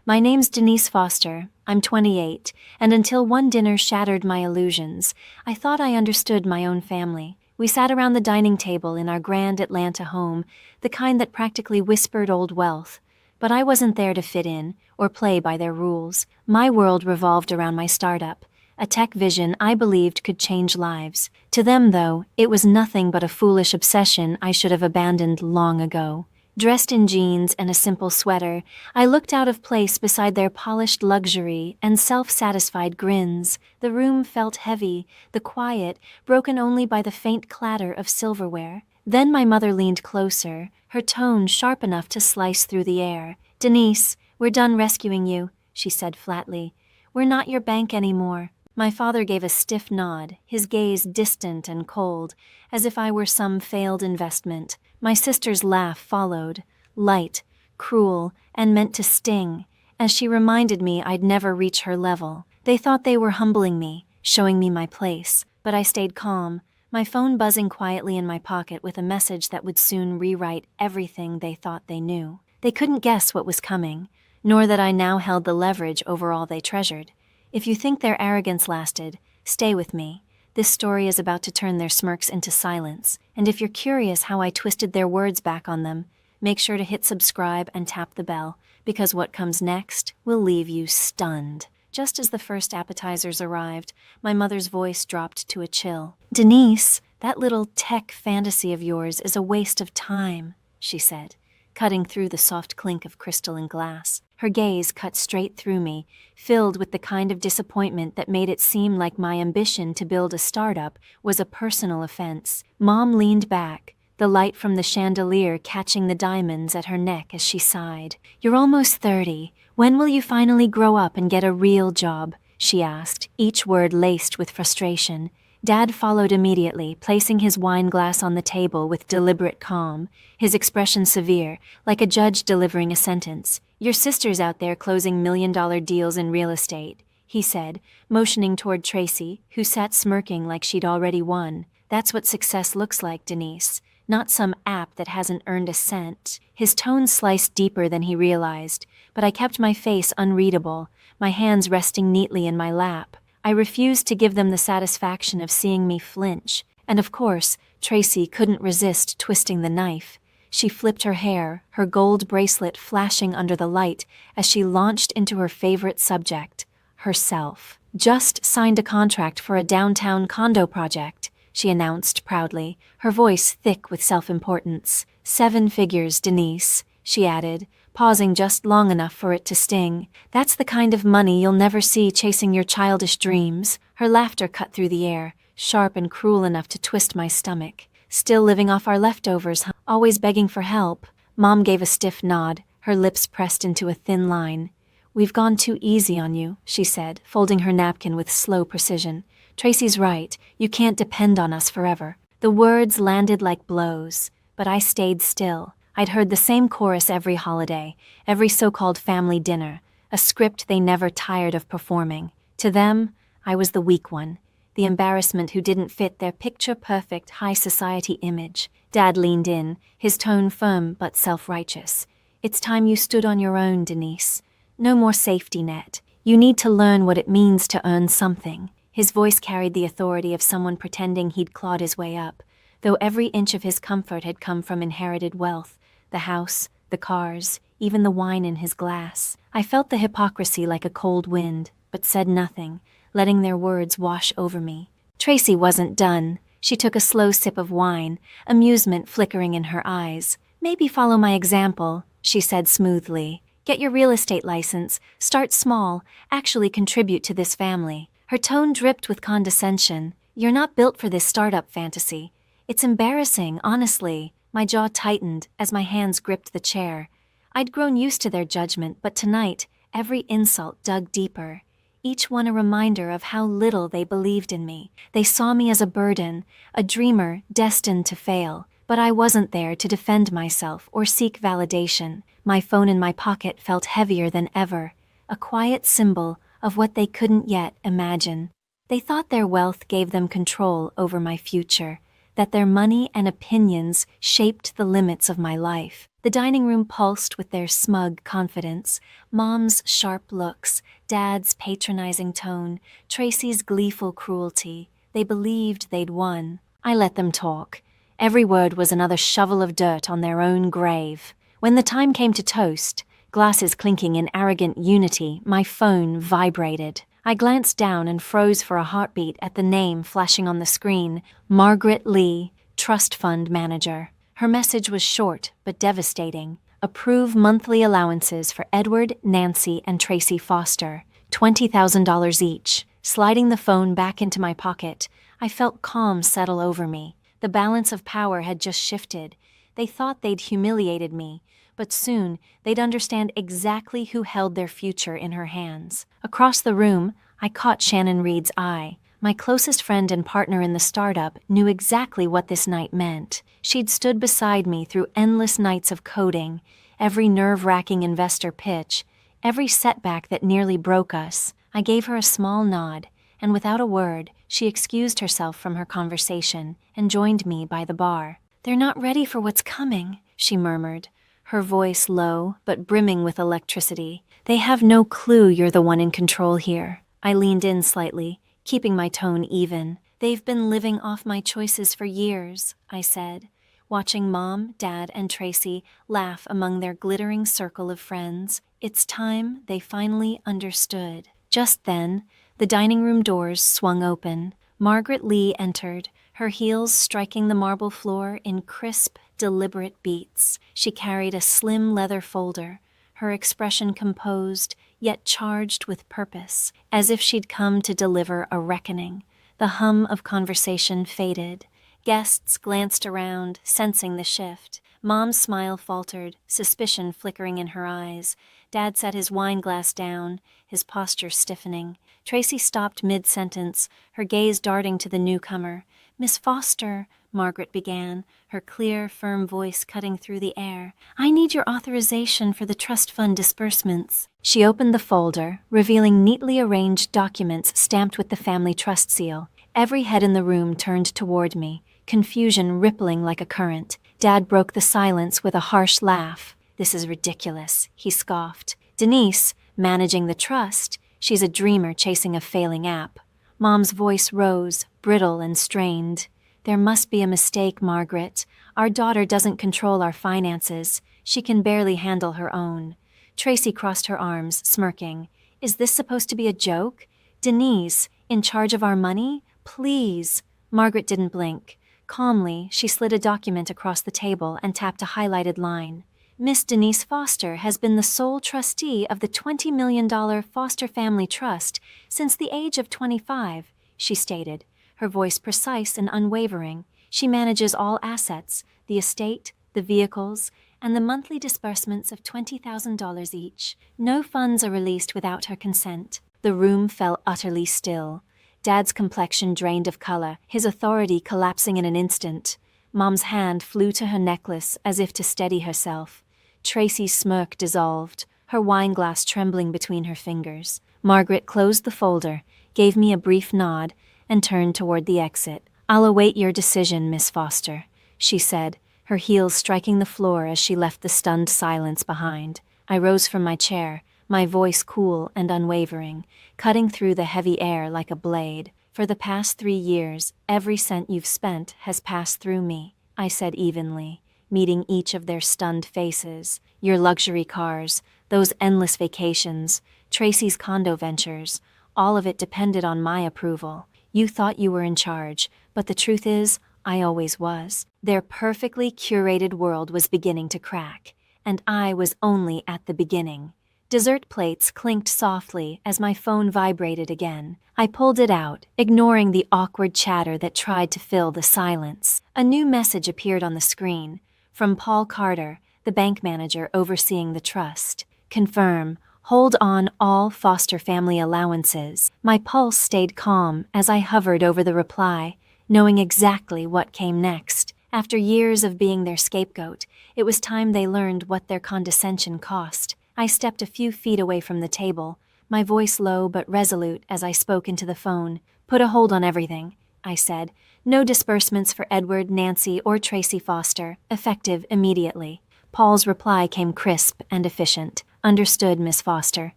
My name's Denise Foster. I'm 28, and until one dinner shattered my illusions, I thought I understood my own family. We sat around the dining table in our grand Atlanta home, the kind that practically whispered old wealth. But I wasn't there to fit in or play by their rules. My world revolved around my startup, a tech vision I believed could change lives. To them, though, it was nothing but a foolish obsession I should have abandoned long ago. Dressed in jeans and a simple sweater, I looked out of place beside their polished luxury and self-satisfied grins. The room felt heavy, the quiet broken only by the faint clatter of silverware. Then my mother leaned closer, her tone sharp enough to slice through the air. "Denise, we're done rescuing you," she said flatly. "We're not your bank anymore." My father gave a stiff nod, his gaze distant and cold, as if I were some failed investment. My sister's laugh followed, light, cruel, and meant to sting, as she reminded me I'd never reach her level. They thought they were humbling me, showing me my place, but I stayed calm, my phone buzzing quietly in my pocket with a message that would soon rewrite everything they thought they knew. They couldn't guess what was coming, nor that I now held the leverage over all they treasured. If you think their arrogance lasted, stay with me. This story is about to turn their smirks into silence, and if you're curious how I twisted their words back on them, make sure to hit subscribe and tap the bell, because what comes next will leave you stunned. Just as the first appetizers arrived, my mother's voice dropped to a chill. "Denise, that little tech fantasy of yours is a waste of time," she said, cutting through the soft clink of crystal and glass. Her gaze cut straight through me, filled with the kind of disappointment that made it seem like my ambition to build a startup was a personal offense. Mom leaned back, the light from the chandelier catching the diamonds at her neck as she sighed. "You're almost 30. When will you finally grow up and get a real job?" she asked, each word laced with frustration. Dad followed immediately, placing his wine glass on the table with deliberate calm, his expression severe, like a judge delivering a sentence. "Your sister's out there closing million-dollar deals in real estate," he said, motioning toward Tracy, who sat smirking like she'd already won. "That's what success looks like, Denise, not some app that hasn't earned a cent." His tone sliced deeper than he realized, but I kept my face unreadable, my hands resting neatly in my lap. I refused to give them the satisfaction of seeing me flinch, and of course, Tracy couldn't resist twisting the knife. She flipped her hair, her gold bracelet flashing under the light as she launched into her favorite subject, herself. "Just signed a contract for a downtown condo project," she announced proudly, her voice thick with self-importance. "7 figures, Denise," she added, pausing just long enough for it to sting. "That's the kind of money you'll never see chasing your childish dreams." Her laughter cut through the air, sharp and cruel enough to twist my stomach. "Still living off our leftovers, huh? Always begging for help." Mom gave a stiff nod, her lips pressed into a thin line. "We've gone too easy on you," she said, folding her napkin with slow precision. "Tracy's right, you can't depend on us forever." The words landed like blows, but I stayed still. I'd heard the same chorus every holiday, every so-called family dinner, a script they never tired of performing. To them, I was the weak one, the embarrassment who didn't fit their picture-perfect high society image. Dad leaned in, his tone firm but self-righteous. "It's time you stood on your own, Denise. No more safety net. You need to learn what it means to earn something." His voice carried the authority of someone pretending he'd clawed his way up, though every inch of his comfort had come from inherited wealth. The house, the cars, even the wine in his glass. I felt the hypocrisy like a cold wind, but said nothing, letting their words wash over me. Tracy wasn't done. She took a slow sip of wine, amusement flickering in her eyes. "Maybe follow my example," she said smoothly. "Get your real estate license, start small, actually contribute to this family." Her tone dripped with condescension. "You're not built for this startup fantasy. It's embarrassing, honestly." My jaw tightened as my hands gripped the chair. I'd grown used to their judgment, but tonight, every insult dug deeper. Each one a reminder of how little they believed in me. They saw me as a burden, a dreamer destined to fail. But I wasn't there to defend myself or seek validation. My phone in my pocket felt heavier than ever, a quiet symbol of what they couldn't yet imagine. They thought their wealth gave them control over my future. that their money and opinions shaped the limits of my life. The dining room pulsed with their smug confidence, Mom's sharp looks, Dad's patronizing tone, Tracy's gleeful cruelty. They believed they'd won. I let them talk. Every word was another shovel of dirt on their own grave. When the time came to toast, glasses clinking in arrogant unity, my phone vibrated. I glanced down and froze for a heartbeat at the name flashing on the screen, Margaret Lee, Trust Fund Manager. Her message was short but devastating. Approve monthly allowances for Edward, Nancy, and Tracy Foster, $20,000 each. Sliding the phone back into my pocket, I felt calm settle over me. The balance of power had just shifted. They thought they'd humiliated me, but soon they'd understand exactly who held their future in her hands. Across the room, I caught Shannon Reed's eye. My closest friend and partner in the startup knew exactly what this night meant. She'd stood beside me through endless nights of coding, every nerve-wracking investor pitch, every setback that nearly broke us. I gave her a small nod, and without a word, she excused herself from her conversation and joined me by the bar. "They're not ready for what's coming," she murmured, her voice low but brimming with electricity. "They have no clue you're the one in control here." I leaned in slightly, keeping my tone even. "They've been living off my choices for years," I said, watching Mom, Dad, and Tracy laugh among their glittering circle of friends. It's time they finally understood. Just then, the dining room doors swung open. Margaret Lee entered, her heels striking the marble floor in crisp, deliberate beats. She carried a slim leather folder, her expression composed, yet charged with purpose, as if she'd come to deliver a reckoning. The hum of conversation faded. Guests glanced around, sensing the shift. Mom's smile faltered, suspicion flickering in her eyes. Dad set his wine glass down, his posture stiffening. Tracy stopped mid-sentence, her gaze darting to the newcomer. "Miss Foster," Margaret began, her clear, firm voice cutting through the air, "I need your authorization for the trust fund disbursements." She opened the folder, revealing neatly arranged documents stamped with the family trust seal. Every head in the room turned toward me, confusion rippling like a current. Dad broke the silence with a harsh laugh. "This is ridiculous," he scoffed. "Denise, managing the trust, she's a dreamer chasing a failing app." Mom's voice rose, brittle and strained. "There must be a mistake, Margaret. Our daughter doesn't control our finances. She can barely handle her own." Tracy crossed her arms, smirking. "Is this supposed to be a joke? Denise, in charge of our money? Please." Margaret didn't blink. Calmly, she slid a document across the table and tapped a highlighted line. "Miss Denise Foster has been the sole trustee of the $20 million Foster Family Trust since the age of 25, she stated, her voice precise and unwavering. "She manages all assets, the estate, the vehicles, and the monthly disbursements of $20,000 each. No funds are released without her consent." The room fell utterly still. Dad's complexion drained of color, his authority collapsing in an instant. Mom's hand flew to her necklace as if to steady herself. Tracy's smirk dissolved, her wineglass trembling between her fingers. Margaret closed the folder, gave me a brief nod, and turned toward the exit. "I'll await your decision, Miss Foster," she said, her heels striking the floor as she left the stunned silence behind. I rose from my chair, my voice cool and unwavering, cutting through the heavy air like a blade. "For the past 3 years, every cent you've spent has passed through me," I said evenly, meeting each of their stunned faces. "Your luxury cars, those endless vacations, Tracy's condo ventures, all of it depended on my approval. You thought you were in charge, but the truth is, I always was." Their perfectly curated world was beginning to crack, and I was only at the beginning. Dessert plates clinked softly as my phone vibrated again. I pulled it out, ignoring the awkward chatter that tried to fill the silence. A new message appeared on the screen, from Paul Carter, the bank manager overseeing the trust. "Confirm. Hold on all Foster family allowances." My pulse stayed calm as I hovered over the reply, knowing exactly what came next. After years of being their scapegoat, it was time they learned what their condescension cost. I stepped a few feet away from the table, my voice low but resolute as I spoke into the phone. "Put a hold on everything," I said. No disbursements for Edward, Nancy, or Tracy Foster, effective immediately. Paul's reply came crisp and efficient. Understood, Miss Foster.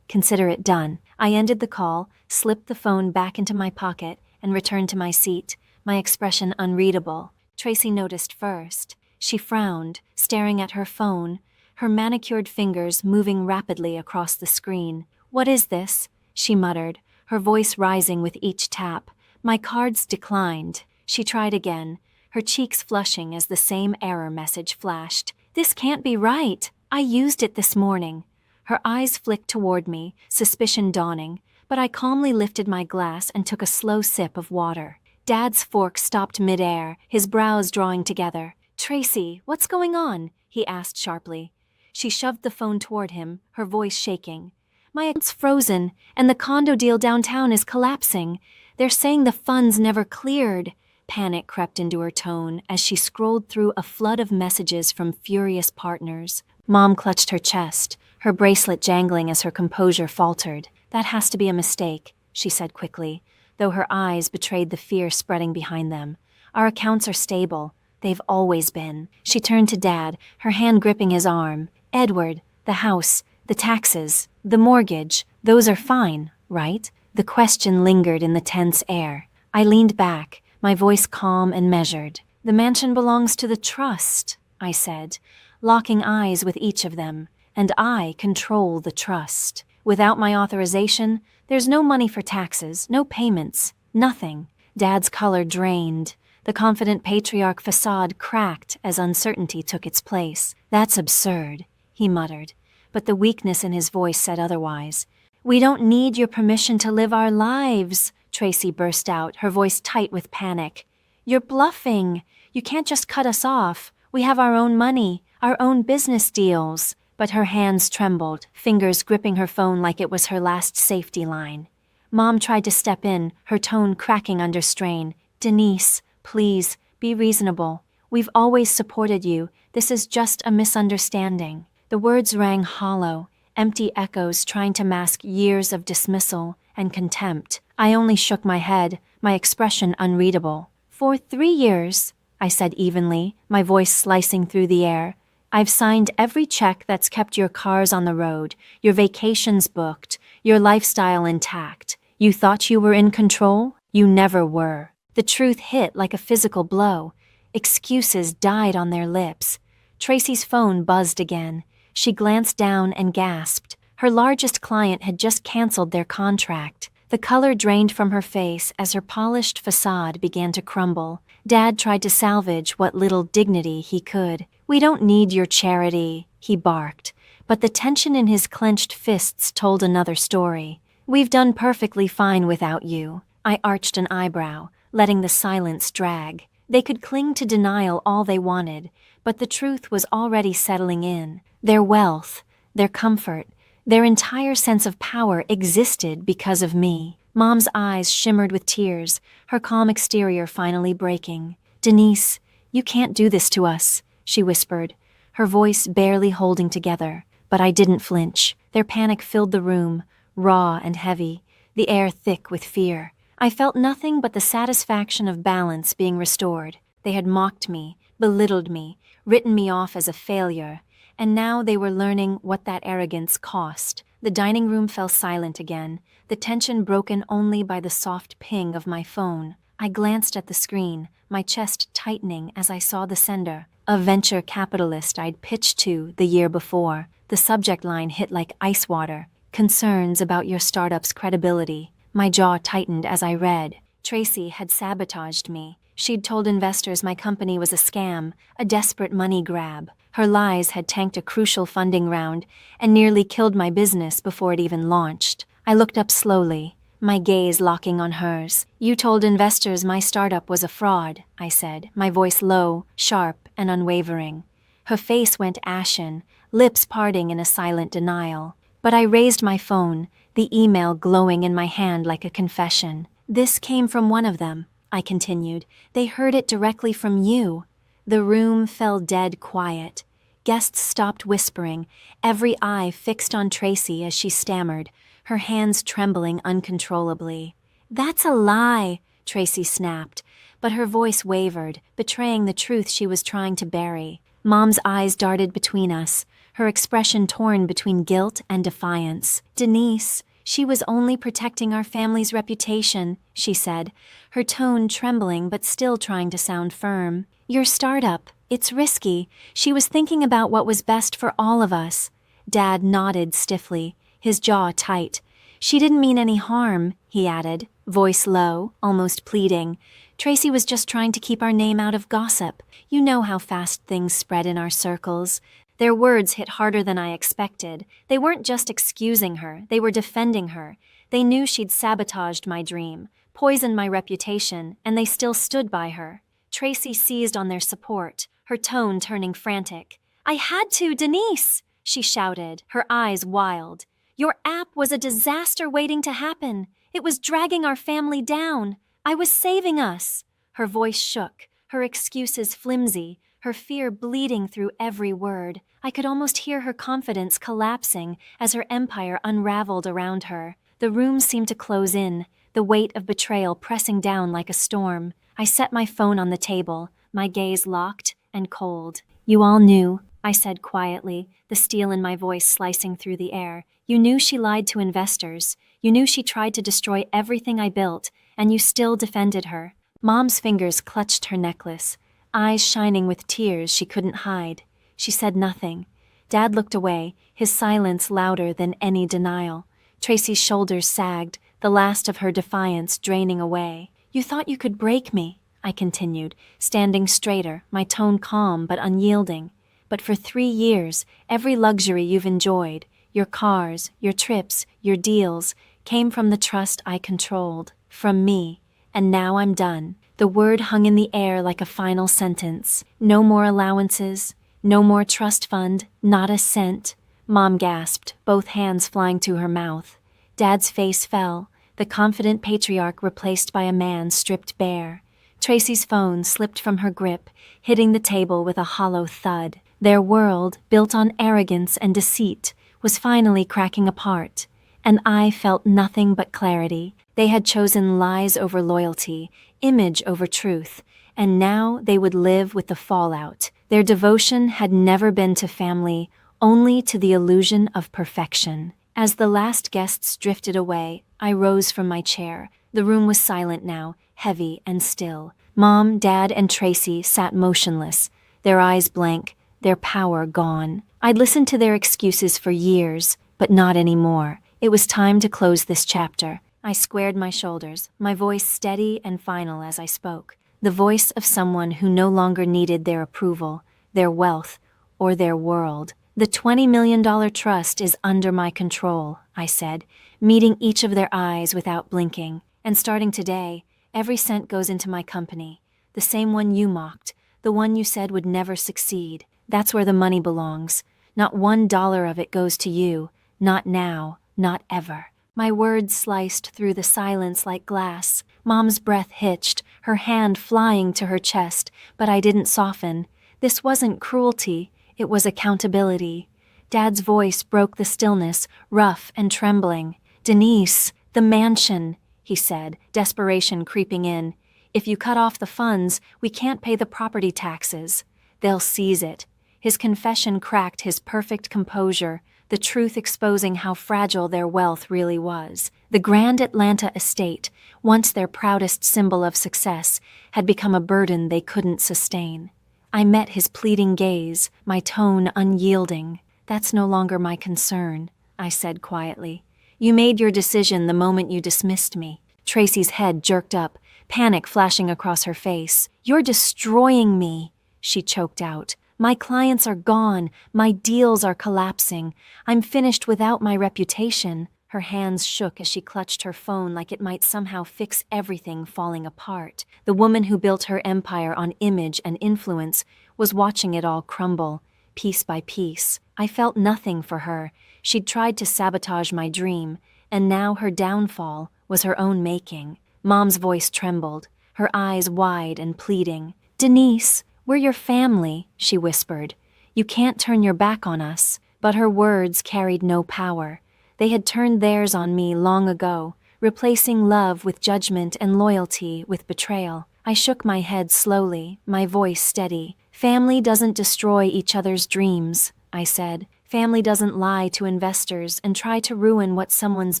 Consider it done. I ended the call, slipped the phone back into my pocket, and returned to my seat, my expression unreadable. Tracy noticed first. She frowned, staring at her phone, her manicured fingers moving rapidly across the screen. "What is this?" she muttered, her voice rising with each tap. "My cards declined." She tried again, her cheeks flushing as the same error message flashed. "This can't be right. I used it this morning." Her eyes flicked toward me, suspicion dawning, but I calmly lifted my glass and took a slow sip of water. Dad's fork stopped midair, his brows drawing together. "Tracy, what's going on?" he asked sharply. She shoved the phone toward him, her voice shaking. "My account's frozen, and the condo deal downtown is collapsing. They're saying the funds never cleared." Panic crept into her tone as she scrolled through a flood of messages from furious partners. Mom clutched her chest, her bracelet jangling as her composure faltered. "That has to be a mistake," she said quickly, though her eyes betrayed the fear spreading behind them. "Our accounts are stable. They've always been." She turned to Dad, her hand gripping his arm. "Edward, the house, the taxes, the mortgage, those are fine, right?" The question lingered in the tense air. I leaned back, my voice calm and measured. "The mansion belongs to the trust," I said, locking eyes with each of them, "and I control the trust. Without my authorization, there's no money for taxes, no payments, nothing." Dad's color drained. The confident patriarch facade cracked as uncertainty took its place. "That's absurd," he muttered, but the weakness in his voice said otherwise. "We don't need your permission to live our lives," Tracy burst out, her voice tight with panic. "You're bluffing. You can't just cut us off. We have our own money, our own business deals." But her hands trembled, fingers gripping her phone like it was her last safety line. Mom tried to step in, her tone cracking under strain. "Denise, please, be reasonable. We've always supported you. This is just a misunderstanding." The words rang hollow, empty echoes trying to mask years of dismissal and contempt. I only shook my head, my expression unreadable. "For 3 years," I said evenly, my voice slicing through the air, "I've signed every check that's kept your cars on the road, your vacations booked, your lifestyle intact. You thought you were in control? You never were." The truth hit like a physical blow. Excuses died on their lips. Tracy's phone buzzed again. She glanced down and gasped. Her largest client had just canceled their contract. The color drained from her face as her polished facade began to crumble. Dad tried to salvage what little dignity he could. "We don't need your charity," he barked, but the tension in his clenched fists told another story. "We've done perfectly fine without you." I arched an eyebrow, letting the silence drag. They could cling to denial all they wanted, but the truth was already settling in. Their wealth, their comfort, their entire sense of power existed because of me. Mom's eyes shimmered with tears, her calm exterior finally breaking. "Denise, you can't do this to us," she whispered, her voice barely holding together. But I didn't flinch. Their panic filled the room, raw and heavy, the air thick with fear. I felt nothing but the satisfaction of balance being restored. They had mocked me, belittled me, written me off as a failure, and now they were learning what that arrogance cost. The dining room fell silent again, the tension broken only by the soft ping of my phone. I glanced at the screen, my chest tightening as I saw the sender, a venture capitalist I'd pitched to the year before. The subject line hit like ice water. "Concerns about your startup's credibility." My jaw tightened as I read. Tracy had sabotaged me. She'd told investors my company was a scam, a desperate money grab. Her lies had tanked a crucial funding round and nearly killed my business before it even launched. I looked up slowly, my gaze locking on hers. "You told investors my startup was a fraud," I said, my voice low, sharp, and unwavering. Her face went ashen, lips parting in a silent denial. But I raised my phone, the email glowing in my hand like a confession. "This came from one of them," I continued. "They heard it directly from you." The room fell dead quiet. Guests stopped whispering, every eye fixed on Tracy as she stammered, her hands trembling uncontrollably. "That's a lie," Tracy snapped, but her voice wavered, betraying the truth she was trying to bury. Mom's eyes darted between us, her expression torn between guilt and defiance. "Denise, she was only protecting our family's reputation," she said, her tone trembling but still trying to sound firm. "Your startup, it's risky. She was thinking about what was best for all of us." Dad nodded stiffly, his jaw tight. "She didn't mean any harm," he added, voice low, almost pleading. "Tracy was just trying to keep our name out of gossip. You know how fast things spread in our circles." Their words hit harder than I expected. They weren't just excusing her, they were defending her. They knew she'd sabotaged my dream, poisoned my reputation, and they still stood by her. Tracy seized on their support, her tone turning frantic. "I had to, Denise!" she shouted, her eyes wild. "Your app was a disaster waiting to happen. It was dragging our family down. I was saving us." Her voice shook, her excuses flimsy, her fear bleeding through every word. I could almost hear her confidence collapsing as her empire unraveled around her. The room seemed to close in, the weight of betrayal pressing down like a storm. I set my phone on the table, my gaze locked and cold. "You all knew," I said quietly, the steel in my voice slicing through the air. "You knew she lied to investors. You knew she tried to destroy everything I built, and you still defended her." Mom's fingers clutched her necklace, eyes shining with tears she couldn't hide. She said nothing. Dad looked away, his silence louder than any denial. Tracy's shoulders sagged, the last of her defiance draining away. "You thought you could break me," I continued, standing straighter, my tone calm but unyielding. "But for 3 years, every luxury you've enjoyed, your cars, your trips, your deals, came from the trust I controlled, from me. And now I'm done." The word hung in the air like a final sentence. "No more allowances, no more trust fund, not a cent." Mom gasped, both hands flying to her mouth. Dad's face fell, the confident patriarch replaced by a man stripped bare. Tracy's phone slipped from her grip, hitting the table with a hollow thud. Their world, built on arrogance and deceit, was finally cracking apart. And I felt nothing but clarity. They had chosen lies over loyalty, image over truth, and now they would live with the fallout. Their devotion had never been to family, only to the illusion of perfection. As the last guests drifted away, I rose from my chair. The room was silent now, heavy and still. Mom, Dad, and Tracy sat motionless, their eyes blank, their power gone. I'd listened to their excuses for years, but not anymore. It was time to close this chapter. I squared my shoulders, my voice steady and final as I spoke. The voice of someone who no longer needed their approval, their wealth, or their world. "The $20 million trust is under my control," I said, meeting each of their eyes without blinking. "And starting today, every cent goes into my company. The same one you mocked, the one you said would never succeed. That's where the money belongs. Not $1 of it goes to you. Not now, not ever." My words sliced through the silence like glass. Mom's breath hitched, her hand flying to her chest, but I didn't soften. This wasn't cruelty, it was accountability. Dad's voice broke the stillness, rough and trembling. "Denise, the mansion," he said, desperation creeping in. "If you cut off the funds, we can't pay the property taxes. They'll seize it." His confession cracked his perfect composure, the truth exposing how fragile their wealth really was. The grand Atlanta estate, once their proudest symbol of success, had become a burden they couldn't sustain. I met his pleading gaze, my tone unyielding. "That's no longer my concern," I said quietly. "You made your decision the moment you dismissed me." Tracy's head jerked up, panic flashing across her face. "You're destroying me," she choked out. "My clients are gone, my deals are collapsing. I'm finished without my reputation." Her hands shook as she clutched her phone like it might somehow fix everything falling apart. The woman who built her empire on image and influence was watching it all crumble, piece by piece. I felt nothing for her. She'd tried to sabotage my dream, and now her downfall was her own making. Mom's voice trembled, her eyes wide and pleading. "Denise, we're your family," she whispered. "You can't turn your back on us." But her words carried no power. They had turned theirs on me long ago, replacing love with judgment and loyalty with betrayal. I shook my head slowly, my voice steady. Family doesn't destroy each other's dreams, I said. Family doesn't lie to investors and try to ruin what someone's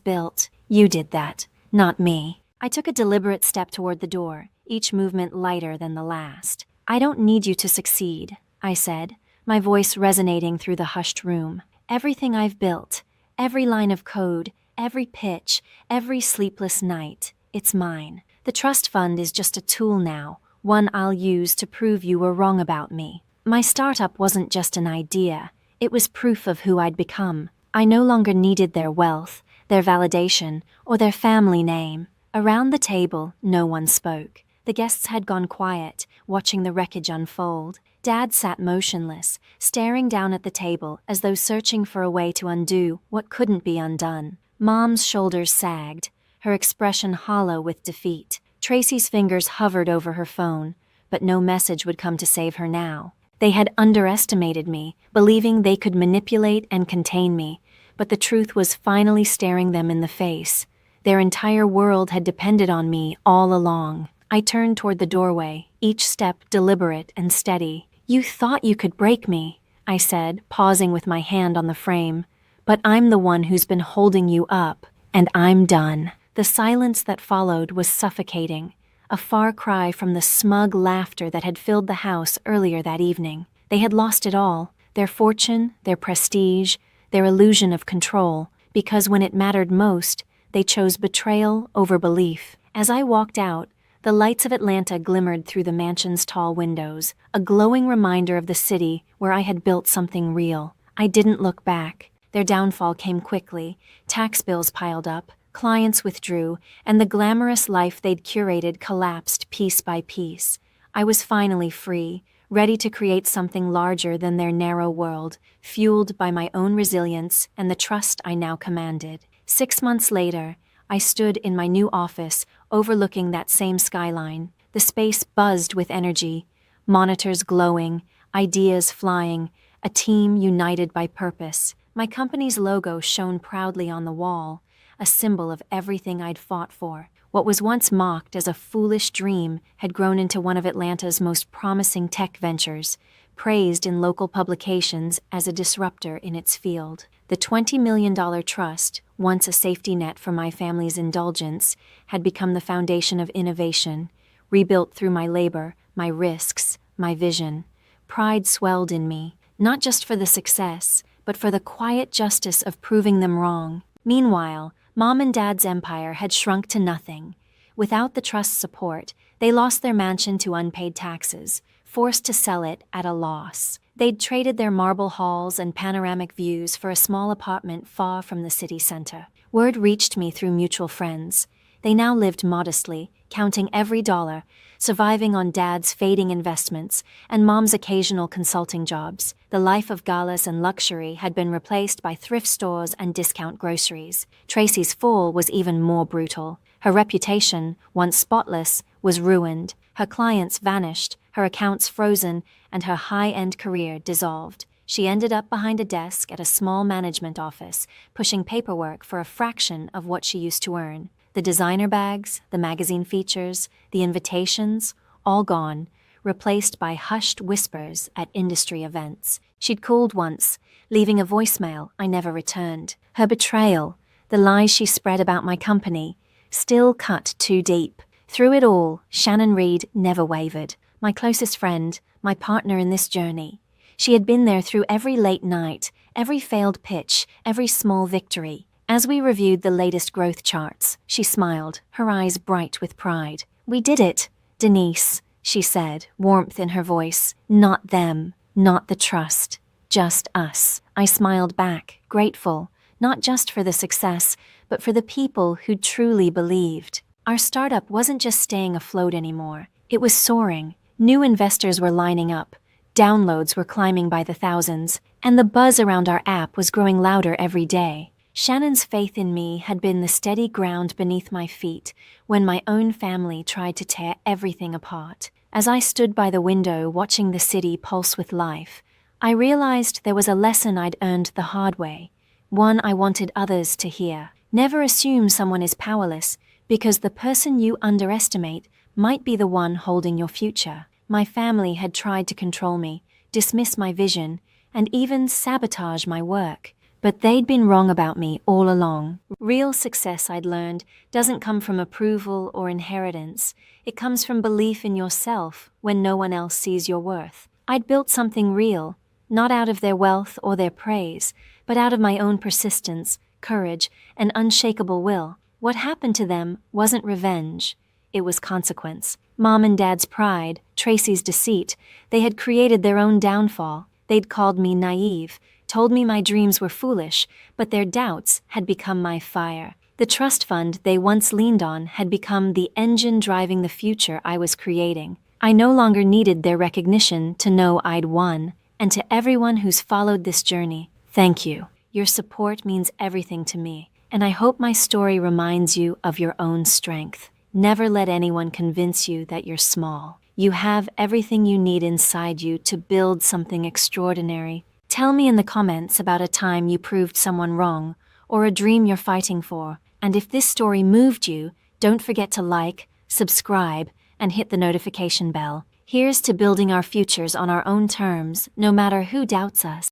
built. You did that, not me. I took a deliberate step toward the door, each movement lighter than the last. I don't need you to succeed, I said, my voice resonating through the hushed room. Everything I've built, every line of code, every pitch, every sleepless night, it's mine. The trust fund is just a tool now, one I'll use to prove you were wrong about me. My startup wasn't just an idea, it was proof of who I'd become. I no longer needed their wealth, their validation, or their family name. Around the table, no one spoke. The guests had gone quiet, watching the wreckage unfold. Dad sat motionless, staring down at the table as though searching for a way to undo what couldn't be undone. Mom's shoulders sagged, her expression hollow with defeat. Tracy's fingers hovered over her phone, but no message would come to save her now. They had underestimated me, believing they could manipulate and contain me, but the truth was finally staring them in the face. Their entire world had depended on me all along. I turned toward the doorway, each step deliberate and steady. You thought you could break me, I said, pausing with my hand on the frame. But I'm the one who's been holding you up, and I'm done. The silence that followed was suffocating, a far cry from the smug laughter that had filled the house earlier that evening. They had lost it all, their fortune, their prestige, their illusion of control, because when it mattered most, they chose betrayal over belief. As I walked out, the lights of Atlanta glimmered through the mansion's tall windows, a glowing reminder of the city where I had built something real. I didn't look back. Their downfall came quickly. Tax bills piled up, clients withdrew, and the glamorous life they'd curated collapsed piece by piece. I was finally free, ready to create something larger than their narrow world, fueled by my own resilience and the trust I now commanded. 6 months later, I stood in my new office, overlooking that same skyline. The space buzzed with energy, monitors glowing, ideas flying, a team united by purpose. My company's logo shone proudly on the wall, a symbol of everything I'd fought for. What was once mocked as a foolish dream had grown into one of Atlanta's most promising tech ventures, praised in local publications as a disruptor in its field. The $20 million trust, once a safety net for my family's indulgence, had become the foundation of innovation, rebuilt through my labor, my risks, my vision. Pride swelled in me, not just for the success, but for the quiet justice of proving them wrong. Meanwhile, Mom and Dad's empire had shrunk to nothing. Without the trust's support, they lost their mansion to unpaid taxes, forced to sell it at a loss. They'd traded their marble halls and panoramic views for a small apartment far from the city center. Word reached me through mutual friends. They now lived modestly, counting every dollar, surviving on Dad's fading investments and Mom's occasional consulting jobs. The life of galas and luxury had been replaced by thrift stores and discount groceries. Tracy's fall was even more brutal. Her reputation, once spotless, was ruined. Her clients vanished, her accounts frozen, and her high-end career dissolved. She ended up behind a desk at a small management office, pushing paperwork for a fraction of what she used to earn. The designer bags, the magazine features, the invitations, all gone, replaced by hushed whispers at industry events. She'd called once, leaving a voicemail I never returned. Her betrayal, the lies she spread about my company, still cut too deep. Through it all, Shannon Reed never wavered. My closest friend, my partner in this journey. She had been there through every late night, every failed pitch, every small victory. As we reviewed the latest growth charts, she smiled, her eyes bright with pride. "We did it, Denise," she said, warmth in her voice. "Not them, not the trust, just us." I smiled back, grateful, not just for the success, but for the people who truly believed. Our startup wasn't just staying afloat anymore. It was soaring. New investors were lining up. Downloads were climbing by the thousands, and the buzz around our app was growing louder every day. Shannon's faith in me had been the steady ground beneath my feet when my own family tried to tear everything apart. As I stood by the window watching the city pulse with life, I realized there was a lesson I'd earned the hard way, one I wanted others to hear. Never assume someone is powerless, because the person you underestimate might be the one holding your future. My family had tried to control me, dismiss my vision, and even sabotage my work. But they'd been wrong about me all along. Real success, I'd learned, doesn't come from approval or inheritance. It comes from belief in yourself when no one else sees your worth. I'd built something real, not out of their wealth or their praise, but out of my own persistence, courage, and unshakable will. What happened to them wasn't revenge. It was consequence. Mom and Dad's pride, Tracy's deceit, they had created their own downfall. They'd called me naive, told me my dreams were foolish, but their doubts had become my fire. The trust fund they once leaned on had become the engine driving the future I was creating. I no longer needed their recognition to know I'd won. And to everyone who's followed this journey, thank you. Your support means everything to me, and I hope my story reminds you of your own strength. Never let anyone convince you that you're small. You have everything you need inside you to build something extraordinary. Tell me in the comments about a time you proved someone wrong, or a dream you're fighting for. And if this story moved you, don't forget to like, subscribe, and hit the notification bell. Here's to building our futures on our own terms, no matter who doubts us.